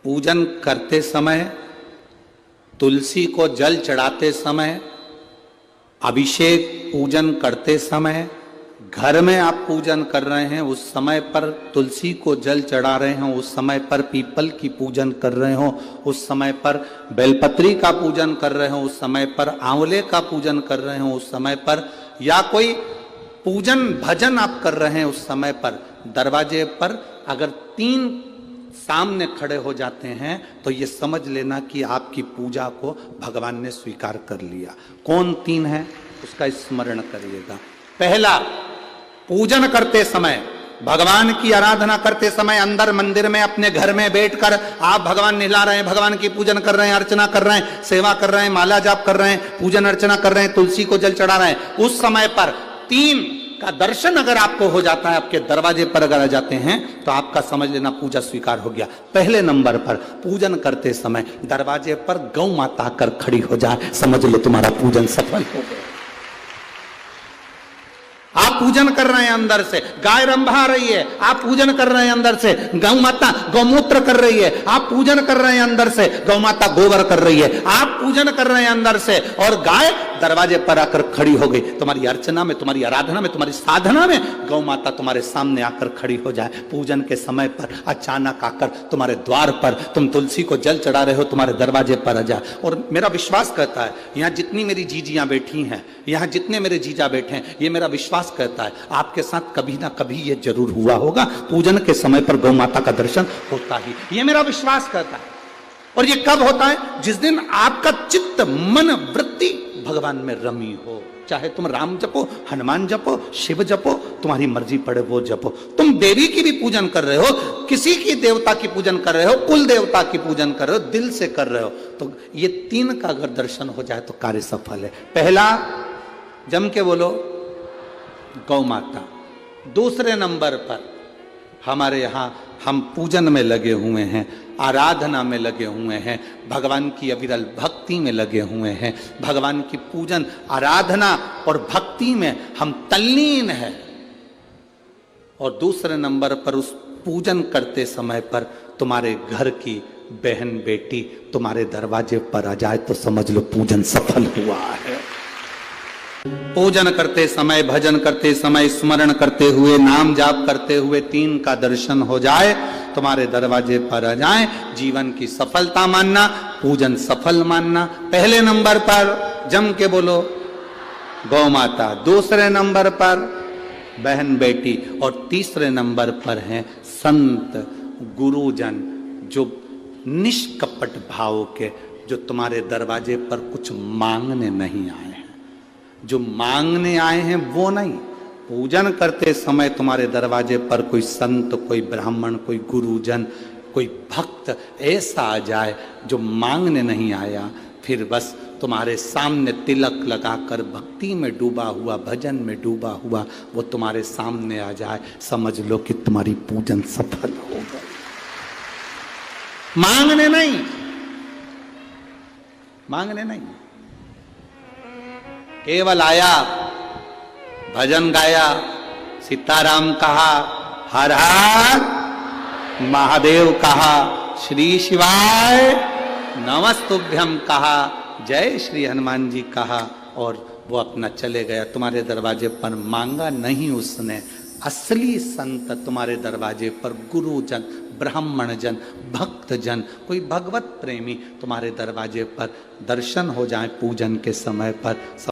पूजन करते समय, तुलसी को जल चढ़ाते समय, अभिषेक पूजन करते समय, घर में आप पूजन कर रहे हैं उस समय पर तुलसी को जल चढ़ा रहे हो, उस समय पर पीपल की पूजन कर रहे हो, उस समय पर बेलपत्री का पूजन कर रहे हो, उस समय पर आंवले का पूजन कर रहे हो, उस समय पर या कोई पूजन भजन आप कर रहे हैं उस समय पर दरवाजे पर अगर 3 सामने खड़े हो जाते हैं तो ये समझ लेना कि आपकी पूजा को भगवान ने स्वीकार कर लिया। कौन 3 है उसका स्मरण करिएगा। पहला, पूजन करते समय, भगवान की आराधना करते समय अंदर मंदिर में अपने घर में बैठकर आप भगवान निला रहे हैं, भगवान की पूजन कर रहे हैं, अर्चना कर रहे हैं, सेवा कर रहे हैं, माला जाप कर रहे हैं, पूजन अर्चना कर रहे हैं, तुलसी को जल चढ़ा रहे हैं, उस समय पर 3 का दर्शन अगर आपको हो जाता है, आपके दरवाजे पर अगर आ जाते हैं तो आपका समझ लेना पूजा स्वीकार हो गया। पहले नंबर पर पूजन करते समय दरवाजे पर गौ माता आकर खड़ी हो जाए, समझ लो तुम्हारा पूजन सफल हो गया। आप पूजन कर रहे हैं अंदर से, गाय रंभा रही है, आप पूजन कर रहे हैं अंदर से, गौ माता गौमूत्र कर रही है, आप पूजन कर रहे हैं अंदर से, गौ माता गोबर कर रही है, आप पूजन कर रहे हैं अंदर से और गाय दरवाजे पर आकर खड़ी हो गई। तुम्हारी अर्चना में, तुम्हारी आराधना में, तुम्हारी साधना में गौ माता तुम्हारे सामने आकर खड़ी हो जाए। पूजन के समय पर अचानक आकर तुम्हारे द्वार पर तुम तुलसी को जल चढ़ा रहे हो, तुम्हारे दरवाजे पर आ जाए। और मेरा विश्वास कहता है, यहाँ जितनी मेरी जीजियां बैठी हैं, यहाँ जितने मेरे जीजा बैठे हैं, ये मेरा विश्वास कहता है आपके साथ कभी ना कभी ये जरूर हुआ होगा, पूजन के समय पर गौ माता का दर्शन होता ही, ये मेरा विश्वास कहता है। और ये कब होता है? जिस दिन आपका चित्त, मन, वृत्ति भगवान में रमी हो। चाहे तुम राम जपो, हनुमान जपो, शिव जपो, तुम्हारी मर्जी पड़े वो जपो। तुम देवी की भी पूजन कर रहे हो, किसी की देवता की पूजन कर रहे हो, कुल देवता की पूजन कर रहे हो, दिल से कर रहे हो, तो ये 3 का अगर दर्शन हो जाए तो कार्य सफल है। पहला, जम के बोलो, गौ माता। दूसरे नंबर पर हमारे यहाँ हम पूजन में लगे हुए हैं, आराधना में लगे हुए हैं, भगवान की अविरल भक्ति में लगे हुए हैं, भगवान की पूजन, आराधना और भक्ति में हम तल्लीन हैं। और दूसरे नंबर पर उस पूजन करते समय पर तुम्हारे घर की बहन बेटी तुम्हारे दरवाजे पर आ जाए तो समझ लो पूजन सफल हुआ है। पूजन करते समय, भजन करते समय, स्मरण करते हुए, नाम जाप करते हुए 3 का दर्शन हो जाए, तुम्हारे दरवाजे पर आ जाए, जीवन की सफलता मानना, पूजन सफल मानना। पहले नंबर पर जम के बोलो गौ माता, दूसरे नंबर पर बहन बेटी और तीसरे नंबर पर हैं संत गुरुजन, जो निष्कपट भाव के, जो तुम्हारे दरवाजे पर कुछ मांगने नहीं आए हैं। जो मांगने आए हैं वो नहीं, पूजन करते समय तुम्हारे दरवाजे पर कोई संत, कोई ब्राह्मण, कोई गुरुजन, कोई भक्त ऐसा आ जाए जो मांगने नहीं आया, फिर बस तुम्हारे सामने तिलक लगाकर भक्ति में डूबा हुआ, भजन में डूबा हुआ वो तुम्हारे सामने आ जाए, समझ लो कि तुम्हारी पूजन सफल हो गई। मांगने नहीं, मांगने नहीं, केवल आया, भजन गाया, सीताराम कहा, हर हर महादेव कहा, श्री शिवाय नमस्तुभ्यम कहा, जय श्री हनुमान जी कहा और वो अपना चले गया। तुम्हारे दरवाजे पर मांगा नहीं उसने। असली संत तुम्हारे दरवाजे पर गुरुजन, ब्राह्मण जन, भक्त जन, कोई भगवत प्रेमी तुम्हारे दरवाजे पर दर्शन हो जाए पूजन के समय पर।